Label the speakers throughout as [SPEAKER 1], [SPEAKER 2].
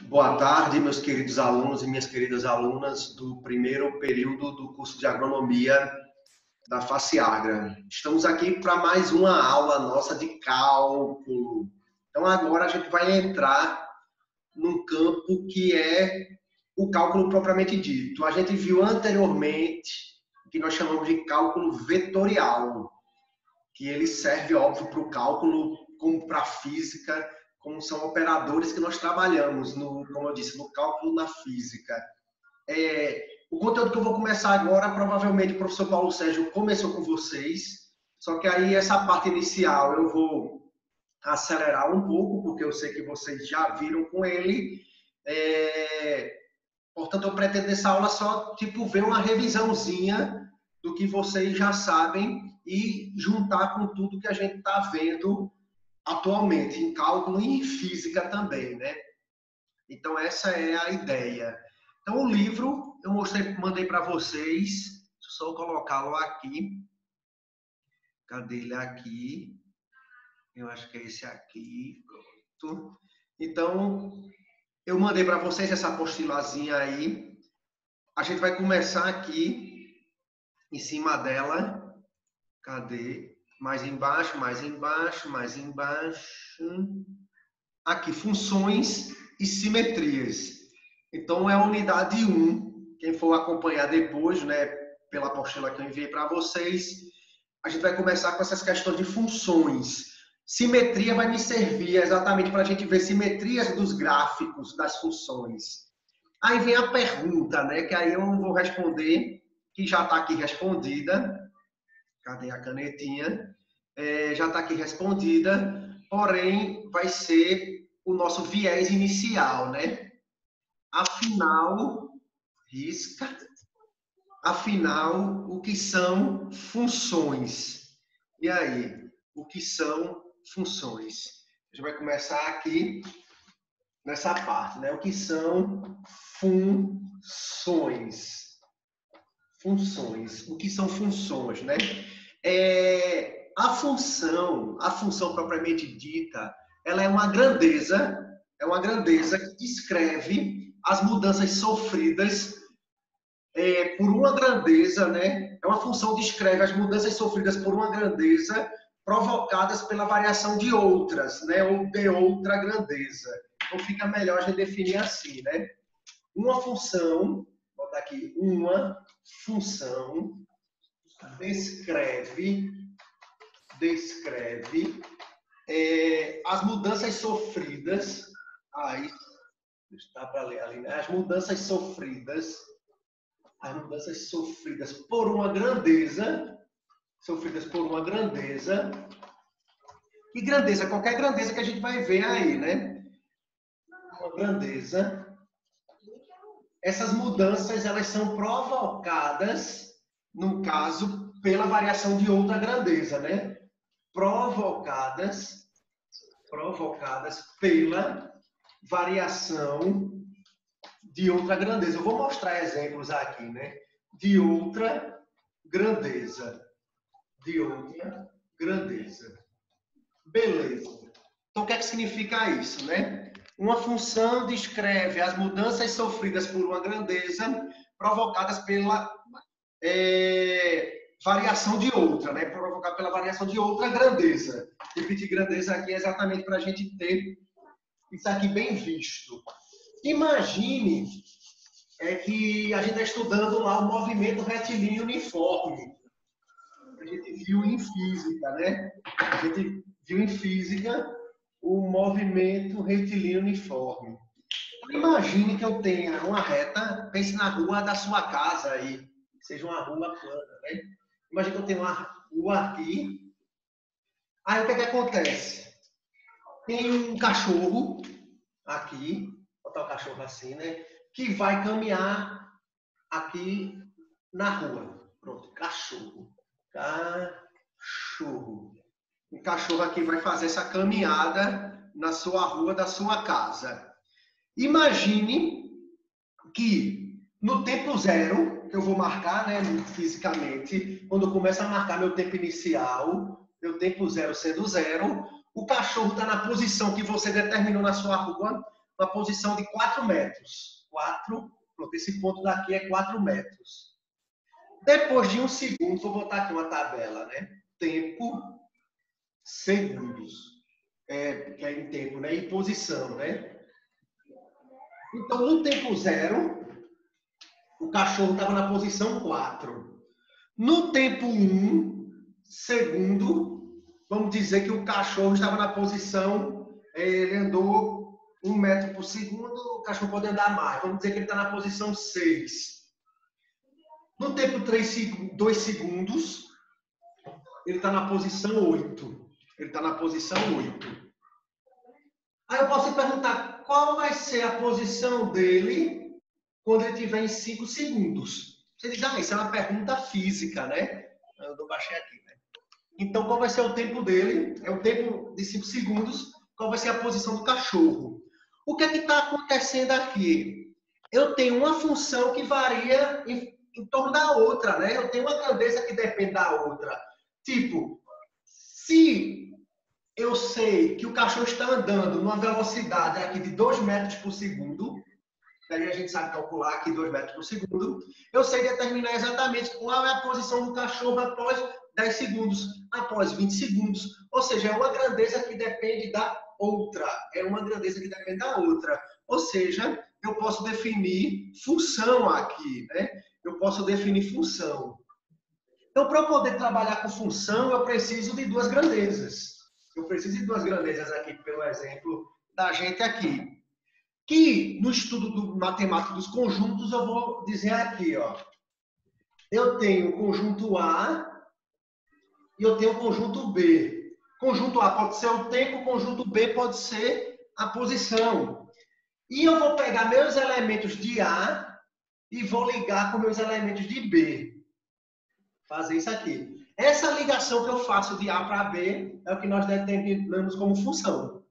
[SPEAKER 1] Boa tarde, meus queridos alunos e minhas queridas alunas do primeiro período do curso de Agronomia da FACEAGRA. Estamos aqui para mais uma aula nossa de cálculo. Então, agora a gente vai entrar num campo que é o cálculo propriamente dito. A gente viu anteriormente o que nós chamamos de cálculo vetorial, que ele serve, óbvio, para o cálculo, como para a física, como são operadores que nós trabalhamos, como eu disse, no cálculo na física. O conteúdo que eu vou começar agora, provavelmente o professor Paulo Sérgio começou com vocês, só que aí essa parte inicial eu vou acelerar um pouco, porque eu sei que vocês já viram com ele. Portanto, eu pretendo nessa aula só ver uma revisãozinha do que vocês já sabem e juntar com tudo que a gente está vendo atualmente, em cálculo e em física também, né? Então, essa é a ideia. Então, o livro eu mandei para vocês, deixa eu só colocá-lo aqui. Cadê ele aqui? Eu acho que é esse aqui. Pronto. Então, eu mandei para vocês essa apostilazinha aí. A gente vai começar aqui, em cima dela. Cadê? Mais embaixo, mais embaixo, mais embaixo. Aqui, funções e simetrias. Então, é a unidade 1. Quem for acompanhar depois, né, pela apostila que eu enviei para vocês, a gente vai começar com essas questões de funções. Simetria vai me servir exatamente para a gente ver simetrias dos gráficos das funções. Aí vem a pergunta, né, que aí eu vou responder, que já está aqui respondida. Cadê a canetinha? Já está aqui respondida, porém vai ser o nosso viés inicial, né? Afinal, risca. Afinal, o que são funções? E aí, o que são funções? A gente vai começar aqui nessa parte, né? O que são funções? Funções. O que são funções, né? A função propriamente dita, ela é uma grandeza que descreve as mudanças sofridas por uma grandeza, né? É uma função que descreve as mudanças sofridas por uma grandeza provocadas pela variação de outras, né? Ou de outra grandeza. Então fica melhor a gente definir assim, né? Uma função, vou botar aqui, uma função descreve as mudanças sofridas. Aí está para ler ali, né? As mudanças sofridas por uma grandeza, e grandeza, qualquer grandeza que a gente vai ver aí, né? Uma grandeza. Essas mudanças, elas são provocadas, no caso, pela variação de outra grandeza, né? Provocadas pela variação de outra grandeza. Eu vou mostrar exemplos aqui, né? De outra grandeza. Beleza. Então, o que é que significa isso, né? Uma função descreve as mudanças sofridas por uma grandeza provocadas pela variação de outra, né? Provocada pela variação de outra grandeza. Repetir grandeza aqui é exatamente para a gente ter isso aqui bem visto. Imagine que a gente está estudando lá o movimento retilíneo uniforme. A gente viu em física, né? A gente viu em física o movimento retilíneo uniforme. Imagine que eu tenha uma reta, pense na rua da sua casa aí, que seja uma rua plana, né? Imagine que eu tenho uma rua aqui. Aí o que acontece? Tem um cachorro aqui, vou botar o cachorro assim, né? Que vai caminhar aqui na rua. Pronto, cachorro. O cachorro aqui vai fazer essa caminhada na sua rua da sua casa. Imagine que no tempo zero, que eu vou marcar, né, fisicamente, quando eu começo a marcar meu tempo inicial, meu tempo zero sendo zero, o cachorro está na posição que você determinou na sua rua, uma posição de 4 metros. 4, pronto, esse ponto daqui é 4 metros. Depois de 1 segundo, vou botar aqui uma tabela, né? Tempo, segundos. Que é em tempo, né? E posição, né? Então, no tempo 0, o cachorro estava na posição 4. No tempo 1 segundo, vamos dizer que o cachorro estava na posição, ele andou 1 metro por segundo, o cachorro pode andar mais. Vamos dizer que ele está na posição 6. No tempo 2 segundos, ele está na posição 8. Ele está na posição 8. Aí eu posso perguntar qual vai ser a posição dele quando ele estiver em 5 segundos. Você diz, isso é uma pergunta física, né? Eu baixei aqui, né? Então, qual vai ser o tempo dele? É o tempo de 5 segundos. Qual vai ser a posição do cachorro? O que é que está acontecendo aqui? Eu tenho uma função que varia em torno da outra, né? Eu tenho uma grandeza que depende da outra. Tipo, se eu sei que o cachorro está andando numa velocidade aqui de 2 metros por segundo, daí a gente sabe calcular aqui 2 metros por segundo, eu sei determinar exatamente qual é a posição do cachorro após 10 segundos, após 20 segundos. Ou seja, é uma grandeza que depende da outra. É uma grandeza que depende da outra. Ou seja, eu posso definir função aqui, né? Eu posso definir função. Então, para eu poder trabalhar com função, eu preciso de 2 grandezas. Eu preciso de 2 grandezas aqui, pelo exemplo da gente aqui. Que no estudo do matemático dos conjuntos, eu vou dizer aqui, ó. Eu tenho o conjunto A e eu tenho o conjunto B. Conjunto A pode ser o tempo, o conjunto B pode ser a posição. E eu vou pegar meus elementos de A e vou ligar com meus elementos de B. Fazer isso aqui. Essa ligação que eu faço de A para B é o que nós determinamos como função.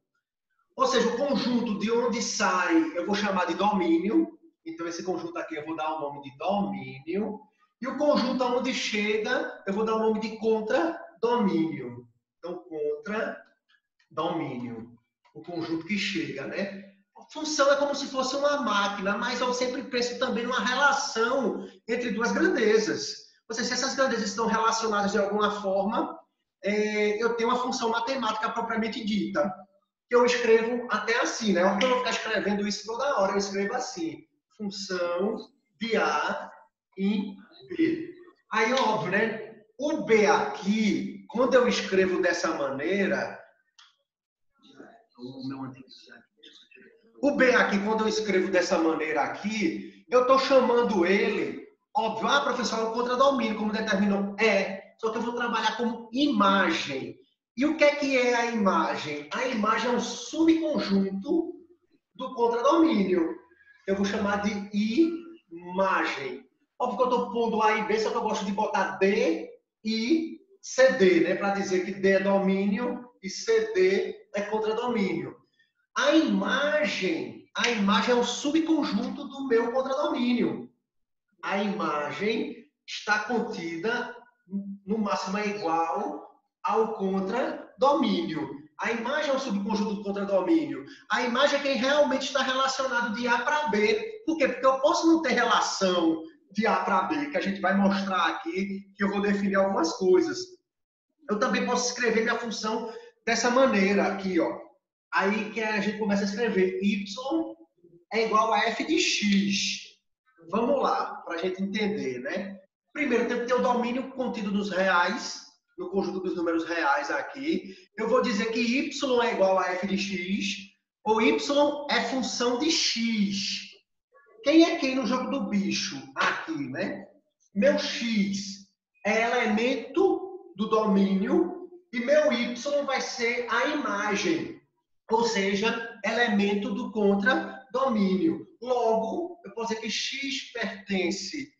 [SPEAKER 1] Ou seja, o conjunto de onde sai eu vou chamar de domínio. Então, esse conjunto aqui eu vou dar o nome de domínio. E o conjunto aonde chega eu vou dar o nome de contradomínio. Então, contradomínio. O conjunto que chega, né? A função é como se fosse uma máquina, mas eu sempre penso também numa relação entre 2 grandezas. Ou seja, se essas grandezas estão relacionadas de alguma forma, eu tenho uma função matemática propriamente dita. Que eu escrevo até assim, né? Eu não vou ficar escrevendo isso toda hora, eu escrevo assim. Função de A em B. Aí, óbvio, né? O B aqui, quando eu escrevo dessa maneira... O B aqui, quando eu escrevo dessa maneira aqui, eu estou chamando ele... Óbvio, professor, é o contradomínio, como determinou. Só que eu vou trabalhar como imagem. E o que é a imagem? A imagem é um subconjunto do contradomínio. Eu vou chamar de imagem. Óbvio que eu estou pondo A e B, só que eu gosto de botar D e CD, né? Para dizer que D é domínio e CD é contradomínio. A imagem é um subconjunto do meu contradomínio. A imagem está contida, no máximo é igual ao contradomínio. A imagem é um subconjunto do contradomínio. A imagem é quem realmente está relacionado de A para B. Por quê? Porque eu posso não ter relação de A para B, que a gente vai mostrar aqui, que eu vou definir algumas coisas. Eu também posso escrever minha função dessa maneira aqui, ó. Aí que a gente começa a escrever y é igual a f de x. Vamos lá, para a gente entender, né? Primeiro, tem que ter o domínio contido nos reais, no conjunto dos números reais aqui. Eu vou dizer que y é igual a f de x, ou y é função de x. Quem é quem no jogo do bicho? Aqui, né? Meu x é elemento do domínio e meu y vai ser a imagem, ou seja, elemento do contradomínio. Logo, eu posso dizer que x pertence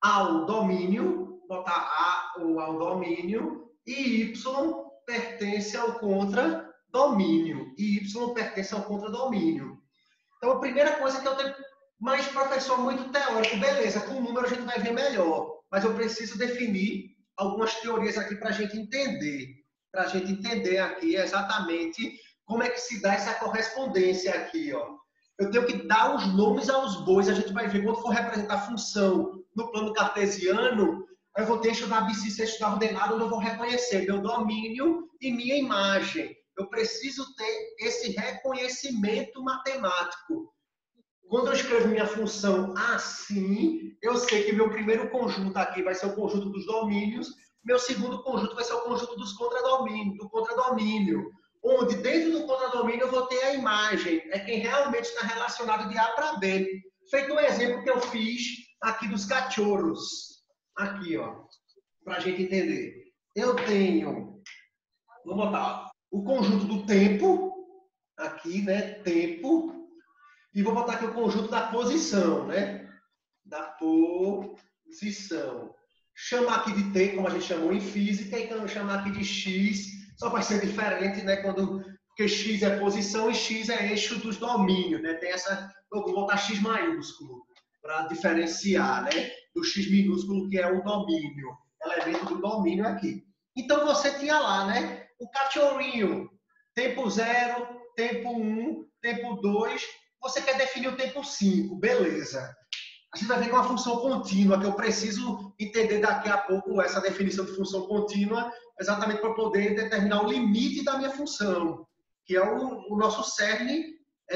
[SPEAKER 1] ao domínio, botar A ou ao domínio, e y pertence ao contradomínio. E y pertence ao contradomínio. Então, a primeira coisa que eu tenho... Mas, professor, muito teórico. Beleza, com o número a gente vai ver melhor. Mas eu preciso definir algumas teorias aqui para a gente entender. Para a gente entender aqui exatamente como é que se dá essa correspondência aqui, ó. eu tenho que dar os nomes aos bois. A gente vai ver quando for representar a função no plano cartesiano, eu vou ter eixo da abscissa, eixo da ordenada, onde eu vou reconhecer meu domínio e minha imagem. Eu preciso ter esse reconhecimento matemático. Quando eu escrevo minha função assim, eu sei que meu primeiro conjunto aqui vai ser o conjunto dos domínios, meu segundo conjunto vai ser o conjunto dos contradomínios, do contradomínio, onde dentro do contradomínio eu vou ter a imagem, é quem realmente está relacionado de A para B. Feito um exemplo que eu fiz aqui dos cachorros. Aqui, ó, para a gente entender. Eu tenho, vou botar o conjunto do tempo, aqui, né, tempo, e vou botar aqui o conjunto da posição, né? Da posição. Chamar aqui de T, como a gente chamou em física, e então chamar aqui de X, só vai ser diferente, né? Porque X é posição e X é eixo dos domínios, né? Tem essa, eu vou botar X maiúsculo, para diferenciar, né? Do X minúsculo, que é o domínio, elemento do domínio aqui. Então, você tinha lá, né? O cachorrinho, tempo 0, tempo 1, tempo 2, você quer definir o tempo 5, beleza. A gente vai ver que é uma função contínua, que eu preciso entender daqui a pouco essa definição de função contínua, exatamente para poder determinar o limite da minha função, que é o nosso cerne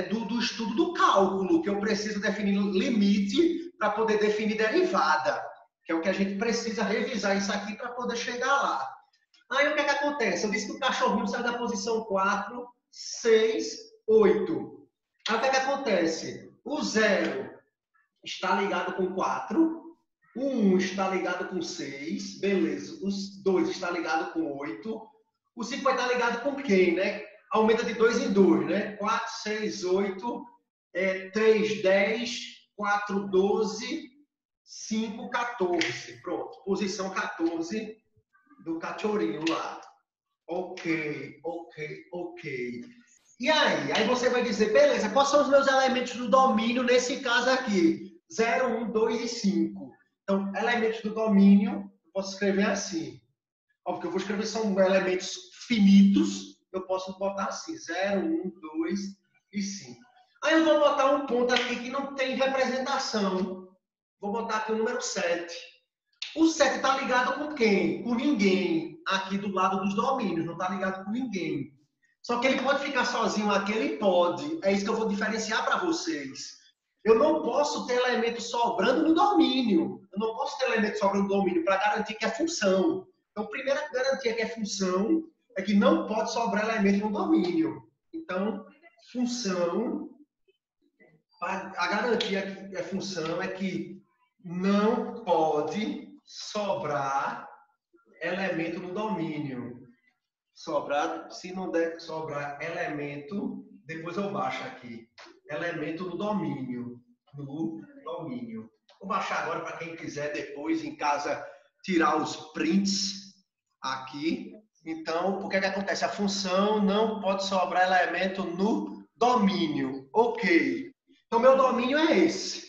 [SPEAKER 1] do estudo do cálculo, que eu preciso definir limite para poder definir derivada, que é o que a gente precisa revisar isso aqui para poder chegar lá. Aí o que é que acontece? Eu disse que o cachorrinho sai da posição 4, 6, 8. Aí o que é que acontece? O 0 está ligado com 4, o 1 está ligado com 6, beleza. O 2 está ligado com 8. O 5 vai estar ligado com quem, né? Aumenta de 2 em 2, né? 4, 6, 8, 3, 10, 4, 12, 5, 14. Pronto, posição 14 do cachorrinho lá. Ok, ok, ok. E aí? Aí você vai dizer, beleza, quais são os meus elementos do domínio nesse caso aqui? 0, 1, 2 e 5. Então, elementos do domínio, eu posso escrever assim. Óbvio que eu vou escrever, são elementos finitos, eu posso botar assim, 0, 1, 2 e 5. Aí eu vou botar um ponto aqui que não tem representação. Vou botar aqui o número 7. O 7 está ligado com quem? Com ninguém. Aqui do lado dos domínios, não está ligado com ninguém. Só que ele pode ficar sozinho aqui, ele pode. É isso que eu vou diferenciar para vocês. Eu não posso ter elemento sobrando no domínio. Eu não posso ter elemento sobrando no domínio para garantir que é função. Então, a primeira garantia que é função é que não pode sobrar elemento no domínio. Então, função, a garantia que é função é que não pode sobrar elemento no domínio. Sobrar, se não der sobrar elemento, depois eu baixo aqui. Elemento no domínio. No domínio. Vou baixar agora para quem quiser depois em casa tirar os prints aqui. Então, o que acontece? A função não pode sobrar elemento no domínio. Ok. Então, meu domínio é esse.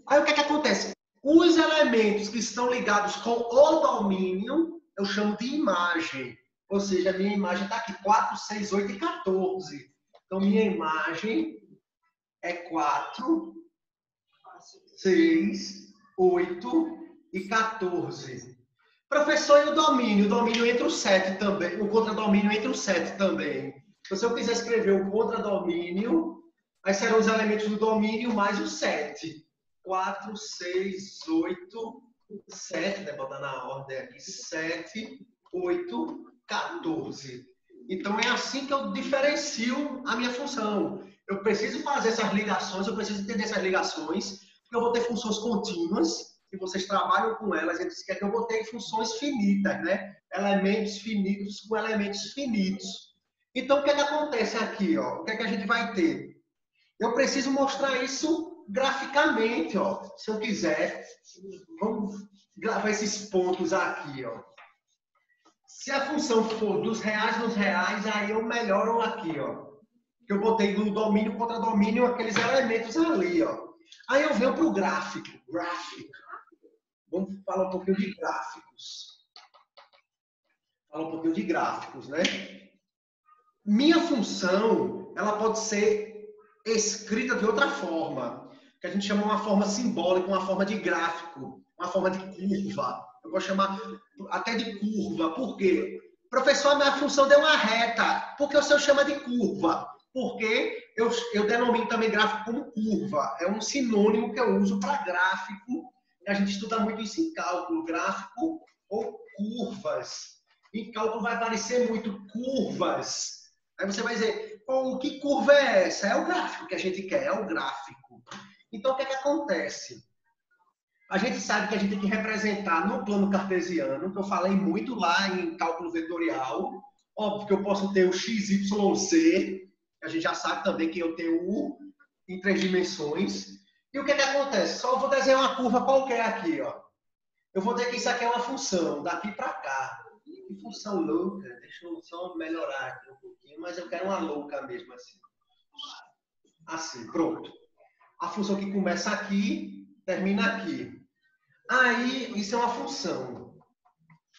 [SPEAKER 1] Aí, o que acontece? Os elementos que estão ligados com o domínio, eu chamo de imagem. Ou seja, a minha imagem está aqui, 4, 6, 8 e 14. Então, minha imagem é 4, 6, 8 e 14. Professor, e o domínio? O domínio entre o 7 também. O contradomínio entre o 7 também. Então, se eu quiser escrever o contradomínio, aí serão os elementos do domínio mais o 7. 4, 6, 8, 7, né? Botar na ordem aqui. 7, 8, 14. Então, é assim que eu diferencio a minha função. Eu preciso fazer essas ligações, eu preciso entender essas ligações, porque eu vou ter funções contínuas, e vocês trabalham com elas, eles querem que eu vou ter funções finitas, né? Elementos finitos com elementos finitos. Então, o que é que acontece aqui? Ó? O que é que a gente vai ter? Eu preciso mostrar isso graficamente, ó. Se eu quiser. Vamos gravar esses pontos aqui, ó. Se a função for dos reais nos reais, aí eu melhoro aqui, ó. Que eu botei no domínio contra domínio aqueles elementos ali, ó. Aí eu venho para o gráfico. Gráfico. Vamos falar um pouquinho de gráficos. Falar um pouquinho de gráficos, né? Minha função, ela pode ser escrita de outra forma, que a gente chama uma forma simbólica, uma forma de gráfico, uma forma de curva. Eu vou chamar até de curva. Por quê? Professor, a minha função deu uma reta. Por que o senhor chama de curva? Porque eu denomino também gráfico como curva. É um sinônimo que eu uso para gráfico. A gente estuda muito isso em cálculo, gráfico ou curvas. Em cálculo vai aparecer muito curvas. Aí você vai dizer, oh, que curva é essa? É o gráfico que a gente quer, é o gráfico. Então, o que é que acontece? A gente sabe que a gente tem que representar no plano cartesiano, que eu falei muito lá em cálculo vetorial. Óbvio que eu posso ter o x, y, z. A gente já sabe também que eu tenho u em 3 dimensões. E o que é que acontece? Só vou desenhar uma curva qualquer aqui, ó. Eu vou dizer que isso aqui é uma função, daqui para cá. Que função louca. Deixa eu só melhorar aqui um pouquinho, mas eu quero uma louca mesmo assim. Assim, pronto. A função que começa aqui, termina aqui. Aí, isso é uma função.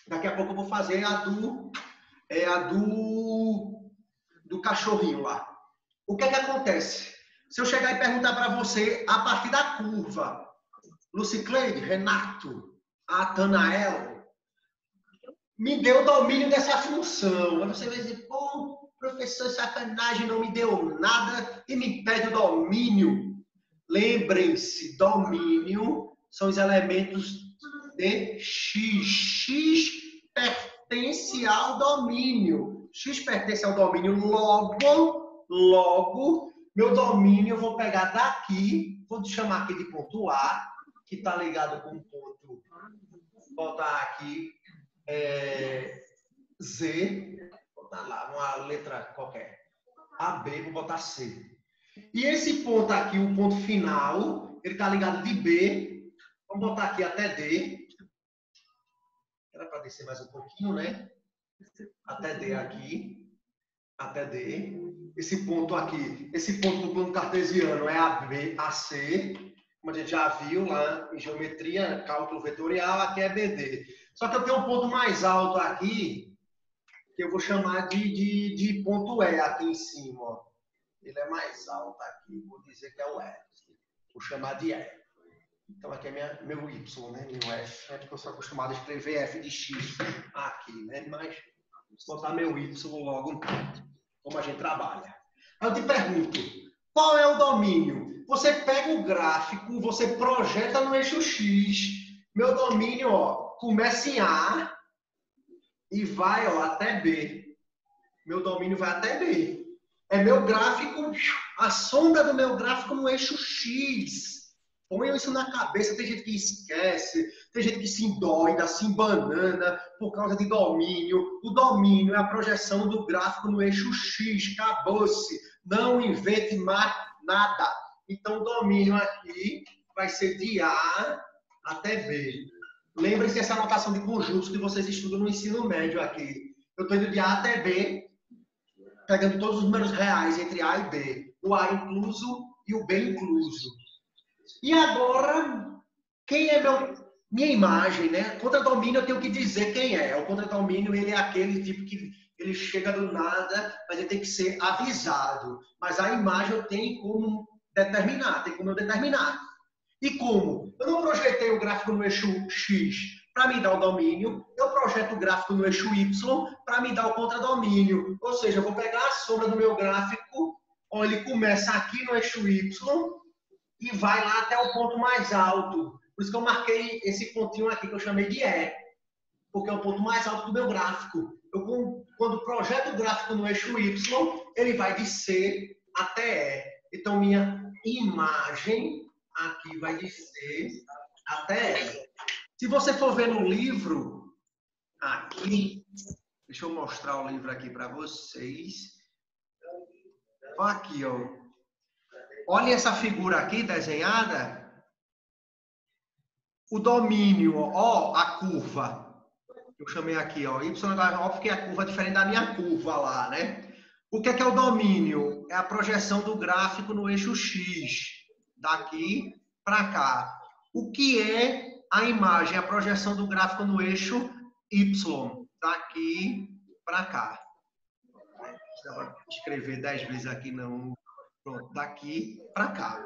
[SPEAKER 1] Daqui a pouco eu vou fazer a do cachorrinho lá. O que é que acontece? Se eu chegar e perguntar para você, a partir da curva, Lucicleide, Renato, Atanael, me deu o domínio dessa função. Aí você vai dizer, pô, professor, sacanagem, não me deu nada e me pede o domínio. Lembrem-se, domínio são os elementos de x. X pertence ao domínio. X pertence ao domínio, logo, meu domínio eu vou pegar daqui, vou chamar aqui de ponto A, que está ligado com o ponto, vou botar aqui Z, vou botar lá uma letra qualquer, AB, vou botar C. E esse ponto aqui, o ponto final, ele está ligado de B. Vamos botar aqui até D. Era para descer mais um pouquinho, né? Até D aqui. Até D. Esse ponto aqui, esse ponto do plano cartesiano é AB, AC. Como a gente já viu lá em geometria, cálculo vetorial, aqui é BD. Só que eu tenho um ponto mais alto aqui, que eu vou chamar de ponto E aqui em cima, ó. Ele é mais alto aqui, vou dizer que é o E. Vou chamar de E. Então aqui é meu Y, né? Meu F. É porque eu sou acostumado a escrever F de X aqui, né? Mas vou botar meu Y logo, como a gente trabalha. Aí eu te pergunto, qual é o domínio? Você pega o gráfico, você projeta no eixo X. Meu domínio, ó, começa em A e vai, ó, até B. Meu domínio vai até B. É meu gráfico, a sombra do meu gráfico no eixo X. Ponham isso na cabeça. Tem gente que esquece, tem gente que se endoida, se embanana por causa de domínio. O domínio é a projeção do gráfico no eixo X. Acabou-se. Não invente mais nada. Então, o domínio aqui vai ser de A até B. Lembrem-se dessa anotação de conjuntos que vocês estudam no ensino médio aqui. Eu estou indo de A até B, pegando todos os números reais entre A e B. O A incluso e o B incluso. E agora, quem é minha imagem, né? Contradomínio eu tenho que dizer quem é. O contradomínio, ele é aquele tipo que ele chega do nada, mas ele tem que ser avisado. Mas a imagem eu tenho como determinar, tem como eu determinar. E como? Eu não projetei o gráfico no eixo X para me dar o domínio, eu projeto o gráfico no eixo Y para me dar o contradomínio. Ou seja, eu vou pegar a sombra do meu gráfico, ó, ele começa aqui no eixo Y e vai lá até o ponto mais alto. Por isso que eu marquei esse pontinho aqui que eu chamei de E, porque é o ponto mais alto do meu gráfico. Eu, quando projeto o gráfico no eixo Y, ele vai de C até E. Então, minha imagem aqui vai de C até E. Se você for ver no livro, aqui, deixa eu mostrar o livro aqui para vocês. Olha aqui, ó. Olha essa figura aqui desenhada. O domínio, ó, a curva. Eu chamei aqui, ó, Y, óbvio que a curva é diferente da minha curva lá, né? O que é o domínio? É a projeção do gráfico no eixo X, daqui para cá. O que é a imagem? A projeção do gráfico no eixo Y, daqui para cá. Vou escrever 10 vezes aqui, não. Pronto, daqui para cá.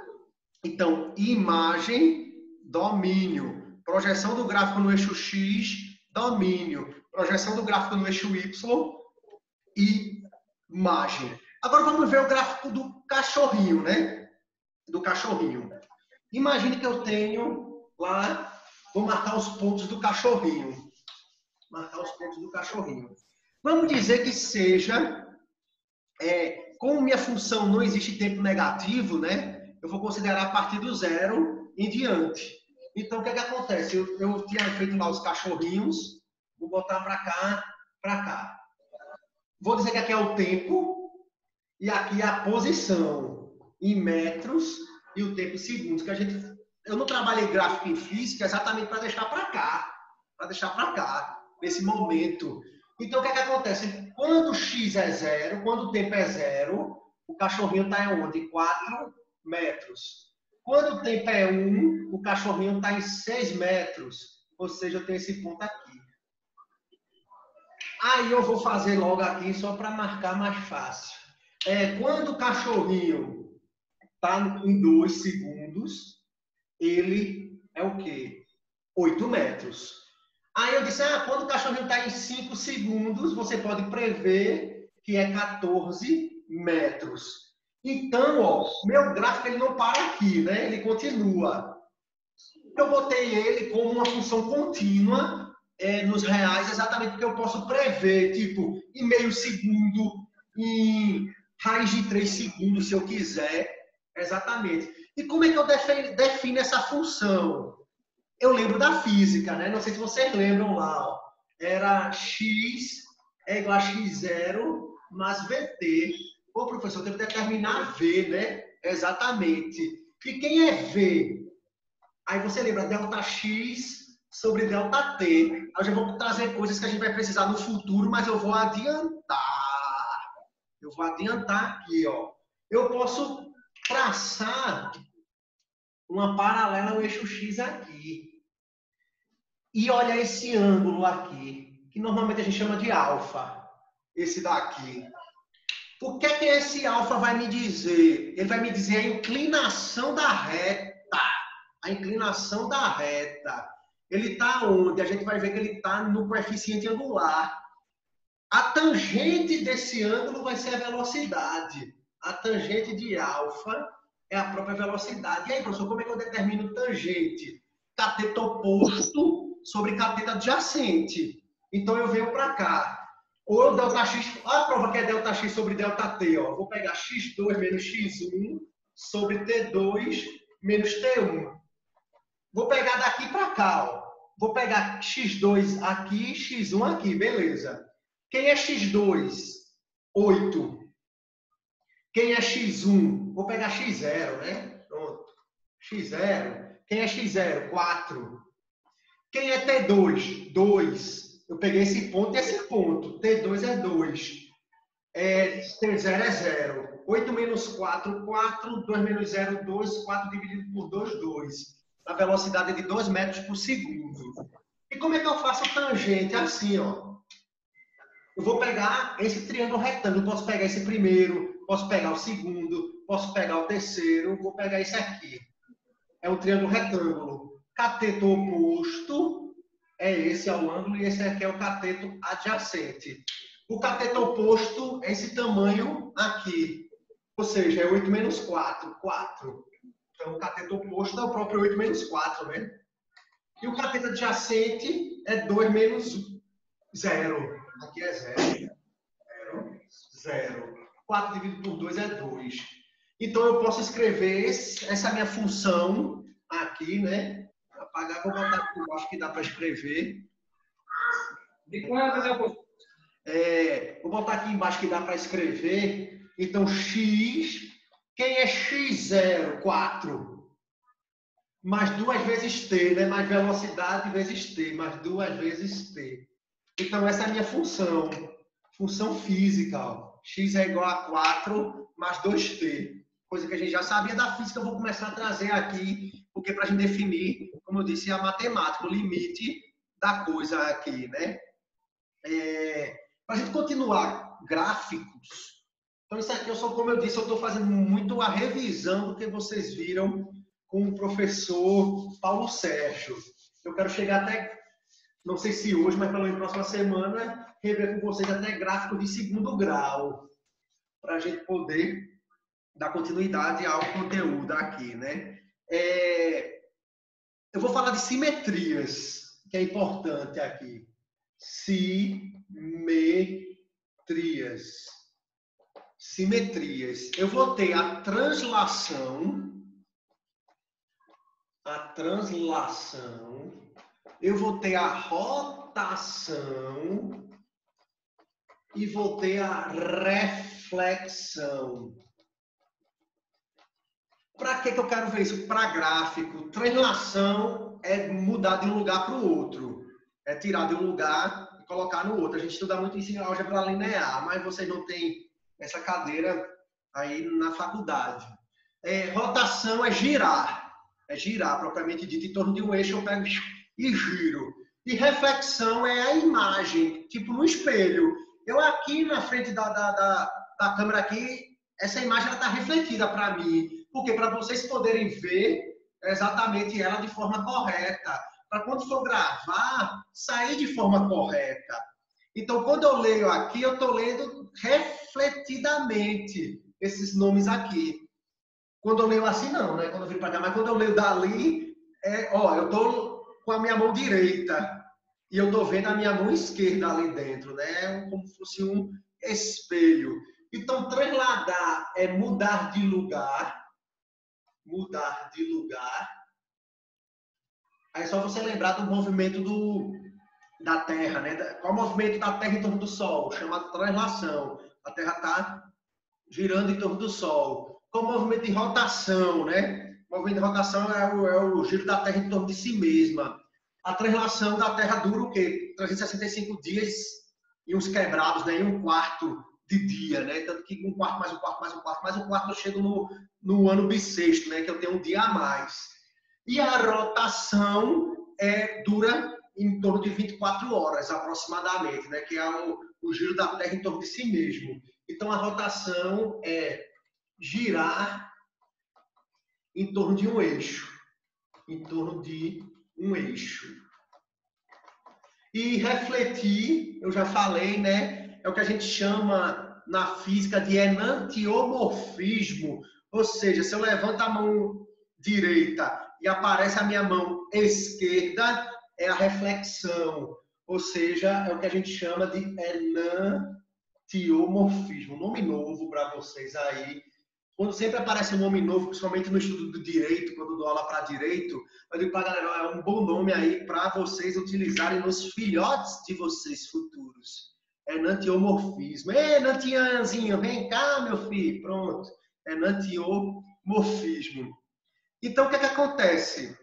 [SPEAKER 1] Então, imagem, domínio. Projeção do gráfico no eixo X, domínio. Projeção do gráfico no eixo Y, imagem. Agora vamos ver o gráfico do cachorrinho, né? Do cachorrinho. Imagine que eu tenho lá, vou marcar os pontos do cachorrinho. Marcar os pontos do cachorrinho. Vamos dizer que seja, como minha função não existe tempo negativo, né? Eu vou considerar a partir do 0 em diante. Então, o que é que acontece? Eu tinha feito lá os cachorrinhos, vou botar para cá, para cá. Vou dizer que aqui é o tempo e aqui é a posição em metros e o tempo em segundos. Eu não trabalhei gráfico em física exatamente para deixar para cá, nesse momento. Então, o que é que acontece? Quando o x é 0, quando o tempo é 0, o cachorrinho está em onde? 4 metros. Quando o tempo é 1, o cachorrinho está em 6 metros. Ou seja, eu tenho esse ponto aqui. Aí eu vou fazer logo aqui só para marcar mais fácil. Quando o cachorrinho está em 2 segundos, ele é o quê? 8 metros. Aí eu disse, quando o cachorrinho está em 5 segundos, você pode prever que é 14 metros. Então, ó, meu gráfico ele não para aqui, né? Ele continua. Eu botei ele como uma função contínua nos reais, exatamente porque eu posso prever, tipo, em meio segundo, em raiz de 3 segundos, se eu quiser. Exatamente. E como é que eu defino essa função? Eu lembro da física, né? Não sei se vocês lembram lá, ó. Era x é igual a x0 mais vt. Ô, professor, tem que determinar v, né? Exatamente. E quem é v? Aí você lembra ΔX sobre ΔT. Eu já vou trazer coisas que a gente vai precisar no futuro, mas eu vou adiantar. Eu vou adiantar aqui, ó. Eu posso traçar uma paralela ao eixo X aqui. E olha esse ângulo aqui, que normalmente a gente chama de alfa. Esse daqui. O que é que esse alfa vai me dizer? Ele vai me dizer a inclinação da reta. A inclinação da reta. Ele está onde? A gente vai ver que ele está no coeficiente angular. A tangente desse ângulo vai ser a velocidade. A tangente de alfa é a própria velocidade. E aí, professor, como é que eu determino tangente? Cateto oposto sobre cateto adjacente. Então, eu venho para cá. Ou ΔX, a prova que é ΔX sobre ΔT, ó. Vou pegar x2 menos x1 sobre T2 menos T1. Vou pegar daqui para cá, ó. Vou pegar x2 aqui, x1 aqui, beleza. Quem é x2? 8. Quem é x1? Vou pegar x0, né? Pronto. x0. Quem é x0? 4. Quem é T2? 2. Eu peguei esse ponto e esse ponto. T2 é 2. T0 é 0. 8 menos 4, 4. 2 menos 0, 2. 4 dividido por 2, 2. A velocidade é de 2 metros por segundo. E como é que eu faço tangente? Assim, ó. Eu vou pegar esse triângulo retângulo. Posso pegar esse primeiro, posso pegar o segundo, posso pegar o terceiro, vou pegar esse aqui. É um triângulo retângulo. Cateto oposto é esse ao ângulo e esse aqui é o cateto adjacente. O cateto oposto é esse tamanho aqui. Ou seja, é 8 menos 4, 4. Então, o cateto oposto é o próprio 8 menos 4, né? E o cateto adjacente é 2 menos 0. Aqui é 0. 0, 0. 4 dividido por 2 é 2. Então, eu posso escrever essa minha função aqui, né? Apagar, vou botar aqui embaixo que dá para escrever. Vou botar aqui embaixo que dá para escrever. Então, x. Quem é x0? 4. Mais 2 vezes t, né? Mais velocidade vezes t. Mais 2 vezes t. Então, essa é a minha função. Função física. Ó. X é igual a 4 mais 2t. Coisa que a gente já sabia da física, eu vou começar a trazer aqui, porque para a gente definir, como eu disse, a matemática, o limite da coisa aqui, né? Para a gente continuar gráficos, Então, isso aqui, como eu disse, eu estou fazendo muito a revisão do que vocês viram com o professor Paulo Sérgio. Eu quero chegar até, não sei se hoje, mas pelo menos próxima semana, rever com vocês até gráfico de segundo grau, para a gente poder dar continuidade ao conteúdo aqui, né? Eu vou falar de simetrias, que é importante aqui. Simetrias. Simetrias. Eu vou ter a translação, eu vou ter a rotação e vou ter a reflexão. Para que eu quero ver isso? Para gráfico. Translação é mudar de um lugar para o outro. É tirar de um lugar e colocar no outro. A gente estuda muito isso em álgebra linear, mas vocês não têm essa cadeira aí na faculdade. Rotação é girar. É girar, propriamente dito, em torno de um eixo, eu pego e giro. E reflexão é a imagem, tipo no espelho. Eu aqui na frente da câmera aqui, essa imagem está refletida para mim. Porque para vocês poderem ver exatamente ela de forma correta. Para quando for gravar, sair de forma correta. Então, quando eu leio aqui, eu estou lendo refletidamente esses nomes aqui. Quando eu leio assim, não, né? Quando eu viro para cá, mas quando eu leio dali, eu estou com a minha mão direita e eu estou vendo a minha mão esquerda ali dentro, né? Como se fosse um espelho. Então, transladar é mudar de lugar. Mudar de lugar. Aí é só você lembrar do movimento da Terra, né? Qual é o movimento da Terra em torno do Sol? Chamado translação. A Terra está girando em torno do Sol. Qual é o movimento de rotação, né? O movimento de rotação é o giro da Terra em torno de si mesma. A translação da Terra dura o quê? 365 dias e uns quebrados, né? E um quarto de dia, né? Tanto que um quarto, mais um quarto, mais um quarto, mais um quarto, eu chego no ano bissexto, né? Que eu tenho um dia a mais. E a rotação dura em torno de 24 horas, aproximadamente, né? Que é o giro da Terra em torno de si mesmo. Então, a rotação é girar em torno de um eixo. Em torno de um eixo. E refletir, eu já falei, né? É o que a gente chama na física de enantiomorfismo. Ou seja, se eu levanto a mão direita e aparece a minha mão esquerda, é a reflexão. Ou seja, é o que a gente chama de enantiomorfismo. Um nome novo para vocês aí. Quando sempre aparece um nome novo, principalmente no estudo do direito, quando eu dou aula para direito, eu digo para a galera, é um bom nome aí para vocês utilizarem nos filhotes de vocês futuros. Enantiomorfismo. Ei, Nantianzinho, vem cá, meu filho. Pronto. Enantiomorfismo. Então, o que acontece?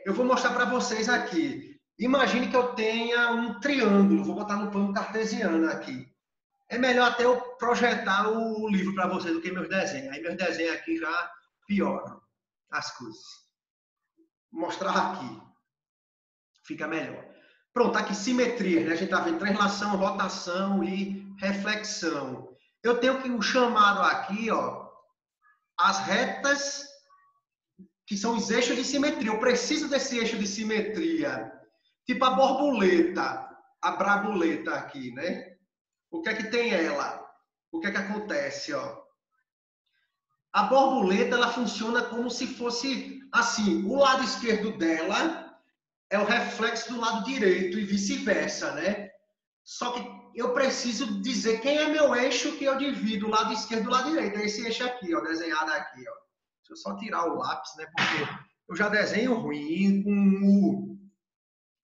[SPEAKER 1] Eu vou mostrar para vocês aqui. Imagine que eu tenha um triângulo. Vou botar no plano cartesiano aqui. É melhor até eu projetar o livro para vocês do que meus desenhos. Aí meus desenhos aqui já pioram as coisas. Vou mostrar aqui. Fica melhor. Pronto, aqui simetria, né? A gente está vendo translação, rotação e reflexão. Eu tenho que o chamado aqui, ó, as retas que são os eixos de simetria. Eu preciso desse eixo de simetria. Tipo a borboleta, a braboleta aqui, né? O que é que tem ela? O que é que acontece, ó? A borboleta, ela funciona como se fosse assim, o lado esquerdo dela é o reflexo do lado direito e vice-versa, né? Só que eu preciso dizer quem é meu eixo que eu divido o lado esquerdo do lado direito. É esse eixo aqui, ó, desenhado aqui, ó. Deixa eu só tirar o lápis, né? Porque eu já desenho ruim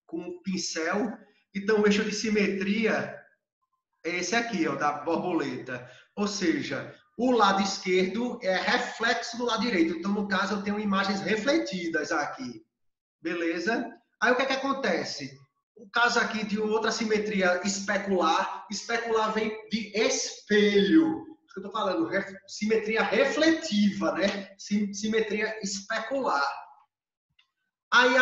[SPEAKER 1] com o pincel. Então, o eixo de simetria é esse aqui, ó, da borboleta. Ou seja, o lado esquerdo é reflexo do lado direito. Então, no caso, eu tenho imagens refletidas aqui. Beleza? Aí, o que é que acontece? O caso aqui de outra simetria especular. Especular vem de espelho. Isso que eu estou falando. Simetria refletiva, né? Simetria especular. Aí,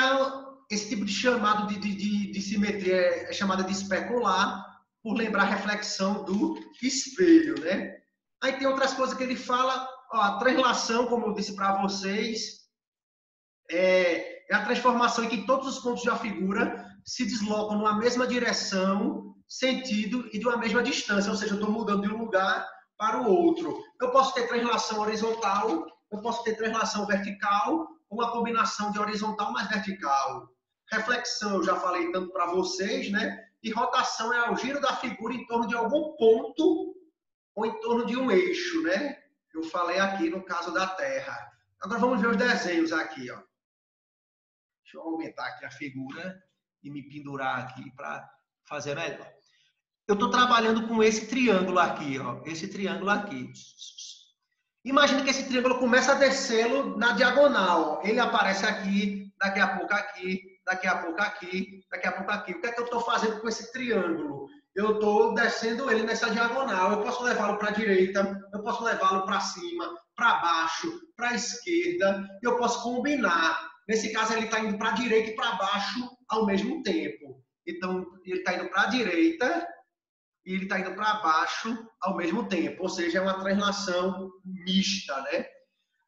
[SPEAKER 1] esse tipo de chamado de simetria é chamada de especular. por lembrar a reflexão do espelho, né? Aí tem outras coisas que ele fala, ó, a translação, como eu disse para vocês, é a transformação em que todos os pontos da figura se deslocam numa mesma direção, sentido e de uma mesma distância, ou seja, eu estou mudando de um lugar para o outro. Eu posso ter translação horizontal, eu posso ter translação vertical, ou uma combinação de horizontal mais vertical. Reflexão, eu já falei tanto para vocês, né? E rotação é o giro da figura em torno de algum ponto ou em torno de um eixo, né? Eu falei aqui no caso da Terra. Agora vamos ver os desenhos aqui, ó. Deixa eu aumentar aqui a figura e me pendurar aqui para fazer melhor. Eu estou trabalhando com esse triângulo aqui, ó. Esse triângulo aqui. Imagina que esse triângulo começa a descê-lo na diagonal. Ó. Ele aparece aqui, daqui a pouco aqui, daqui a pouco aqui, daqui a pouco aqui. O que é que eu estou fazendo com esse triângulo? Eu estou descendo ele nessa diagonal. Eu posso levá-lo para a direita, eu posso levá-lo para cima, para baixo, para a esquerda. Eu posso combinar. Nesse caso, ele está indo para a direita e para baixo ao mesmo tempo. Então, ele está indo para a direita e ele está indo para baixo ao mesmo tempo. Ou seja, é uma translação mista, né?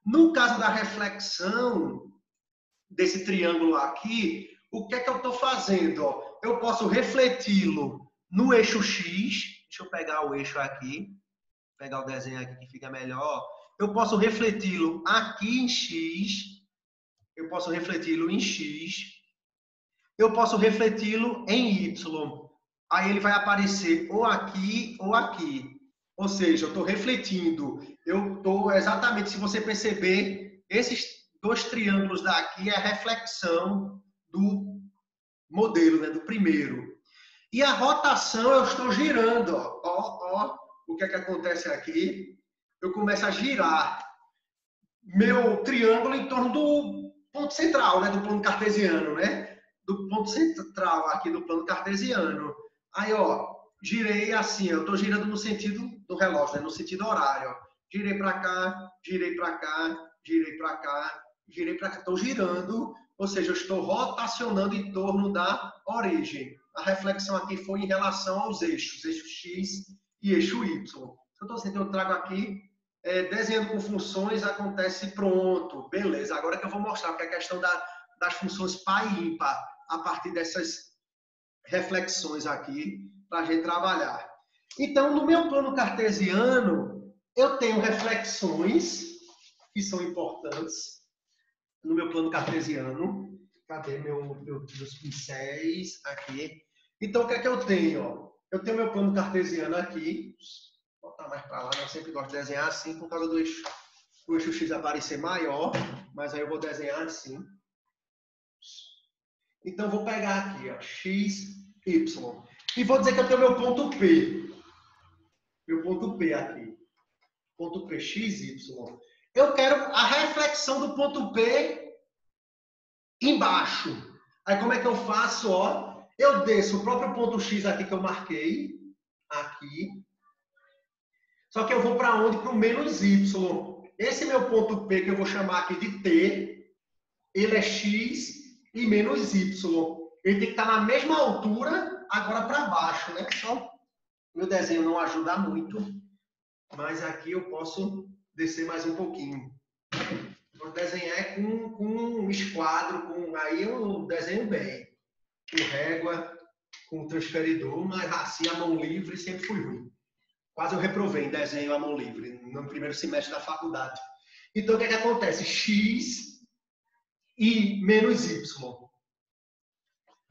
[SPEAKER 1] No caso da reflexão desse triângulo aqui, o que é que eu estou fazendo? Ó? Eu posso refleti-lo no eixo X. Deixa eu pegar o eixo aqui. Pegar o desenho aqui que fica melhor. Eu posso refleti-lo aqui em X. Eu posso refleti-lo em X. Eu posso refleti-lo em Y. Aí ele vai aparecer ou aqui ou aqui. Ou seja, eu estou refletindo. Eu estou exatamente, se você perceber, esses dois triângulos daqui é a reflexão do modelo, né, do primeiro. E a rotação eu estou girando. Ó, o que é que acontece aqui? Eu começo a girar meu triângulo em torno do ponto central, né, do plano cartesiano, né? Do ponto central aqui do plano cartesiano. Aí, ó, girei assim, eu estou girando no sentido do relógio, né, no sentido horário. Ó. Girei para cá, girei para cá, girei para cá, girei para cá. Estou girando, ou seja, eu estou rotacionando em torno da origem. A reflexão aqui foi em relação aos eixos, eixo X e eixo Y. Eu trago aqui desenhando com funções, acontece pronto. Beleza, agora que eu vou mostrar que é a questão das funções par e ímpar, a partir dessas reflexões aqui, para a gente trabalhar. Então, no meu plano cartesiano, eu tenho reflexões que são importantes no meu plano cartesiano. Cadê meus pincéis? Aqui. Então, o que é que eu tenho? Eu tenho meu plano cartesiano aqui. Vou botar mais para lá, eu sempre gosto de desenhar assim, por causa do eixo X aparecer maior, mas aí eu vou desenhar assim. Então, vou pegar aqui, ó, X, Y. E vou dizer que eu tenho meu ponto P. Meu ponto P aqui. Ponto P, X, Y. Eu quero a reflexão do ponto P embaixo. Aí, como é que eu faço? Ó, eu desço o próprio ponto X aqui que eu marquei. Aqui. Só que eu vou para onde? Para o menos Y. Esse meu ponto P, que eu vou chamar aqui de T, ele é X e menos Y. Ele tem que estar na mesma altura, agora para baixo, né? Só meu desenho não ajuda muito, mas aqui eu posso descer mais um pouquinho. Vou desenhar com um esquadro, aí eu desenho bem. Com régua, com transferidor, mas assim a mão livre sempre fui ruim. Quase eu reprovei em desenho à mão livre, no primeiro semestre da faculdade. Então, o que é que acontece? X e menos Y.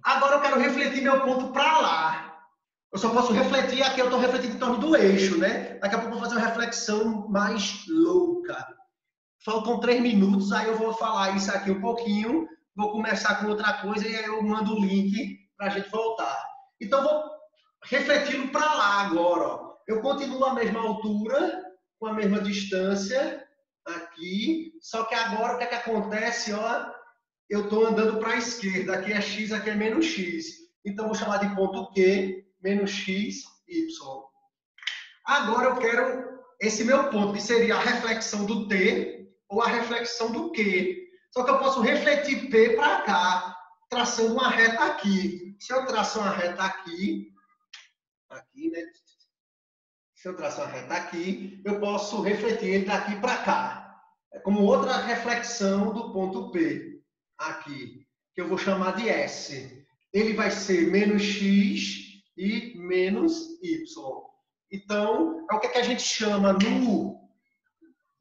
[SPEAKER 1] Agora eu quero refletir meu ponto para lá. Eu só posso refletir, aqui eu estou refletindo em torno do eixo, né? Daqui a pouco eu vou fazer uma reflexão mais louca. Faltam 3 minutos, aí eu vou falar isso aqui um pouquinho, vou começar com outra coisa e aí eu mando o link para a gente voltar. Então, eu vou refleti-lo para lá agora, ó. Eu continuo a mesma altura, com a mesma distância, aqui, só que agora o que é que acontece, ó? Eu estou andando para a esquerda, aqui é X, aqui é menos X. Então, vou chamar de ponto Q, menos X, Y. Agora eu quero esse meu ponto, que seria a reflexão do T ou a reflexão do Q. Só que eu posso refletir P para cá, traçando uma reta aqui. Se eu traço uma reta aqui, aqui, né? Se eu traçar uma reta aqui, eu posso refletir ele daqui para cá. É como outra reflexão do ponto P, aqui, que eu vou chamar de S. Ele vai ser menos x e menos y. Então, é o que a gente chama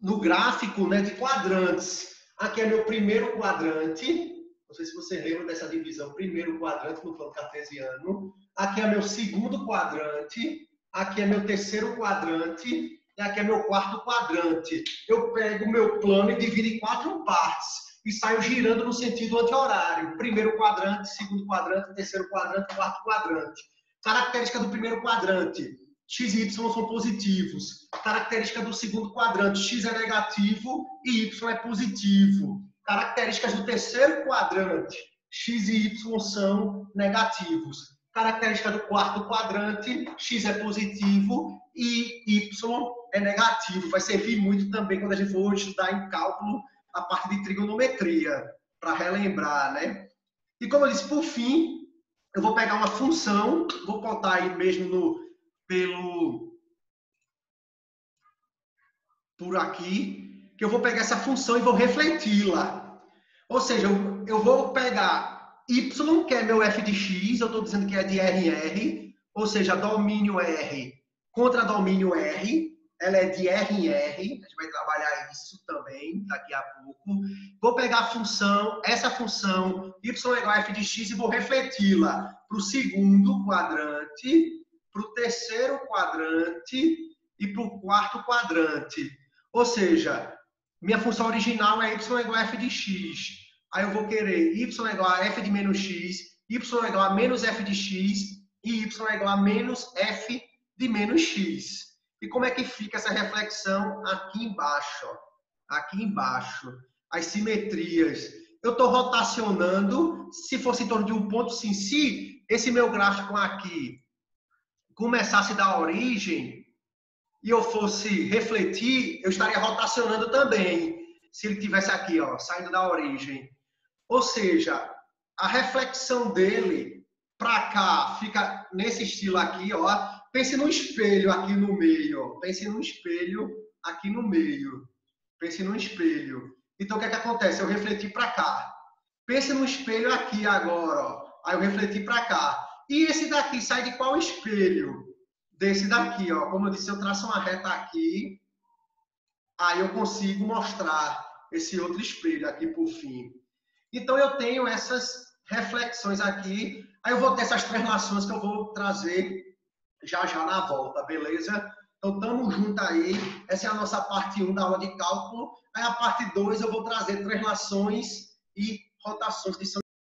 [SPEAKER 1] no gráfico, né, de quadrantes. Aqui é meu primeiro quadrante. Não sei se você lembra dessa divisão. Primeiro quadrante no plano cartesiano. Aqui é meu segundo quadrante. Aqui é meu terceiro quadrante. E aqui é meu quarto quadrante. Eu pego o meu plano e divido em 4 partes. E saio girando no sentido anti-horário. Primeiro quadrante, segundo quadrante, terceiro quadrante, quarto quadrante. Característica do primeiro quadrante. X e Y são positivos. Característica do segundo quadrante, X é negativo e Y é positivo. Características do terceiro quadrante, X e Y são negativos. Característica do quarto quadrante, X é positivo e Y é negativo. Vai servir muito também quando a gente for estudar em cálculo a parte de trigonometria, para relembrar, né? E como eu disse, por fim, eu vou pegar uma função, vou botar aí mesmo por aqui, que eu vou pegar essa função e vou refleti-la. Ou seja, eu vou pegar y, que é meu f de x, eu estou dizendo que é de RR, ou seja, domínio R contra domínio R, ela é de R em R, a gente vai trabalhar isso também daqui a pouco. Vou pegar a função, essa função y é igual a f de x e vou refleti-la para o segundo quadrante, para o terceiro quadrante e para o quarto quadrante. Ou seja, minha função original é y igual a f de x. Aí eu vou querer y igual a f de menos x, y igual a menos f de x e y igual a menos f de menos x. E como é que fica essa reflexão aqui embaixo? Ó. Aqui embaixo. As simetrias. Eu estou rotacionando, se fosse em torno de um ponto, sim. Se esse meu gráfico aqui começasse da origem e eu fosse refletir, eu estaria rotacionando também. Se ele tivesse aqui, ó, saindo da origem. Ou seja, a reflexão dele para cá fica nesse estilo aqui, ó. Pense num espelho aqui no meio, ó. Pense num espelho aqui no meio. Pense num espelho. Então, o que é que acontece? Eu refleti para cá. Pense num espelho aqui agora, ó. Aí eu refleti para cá. E esse daqui sai de qual espelho? Desse daqui, ó. Como eu disse, eu traço uma reta aqui, aí eu consigo mostrar esse outro espelho aqui por fim. Então, eu tenho essas reflexões aqui. Aí eu vou ter essas translações que eu vou trazer já na volta, beleza? Então, tamo junto aí. Essa é a nossa parte 1 da aula de cálculo. Aí a parte 2 eu vou trazer translações e rotações, que são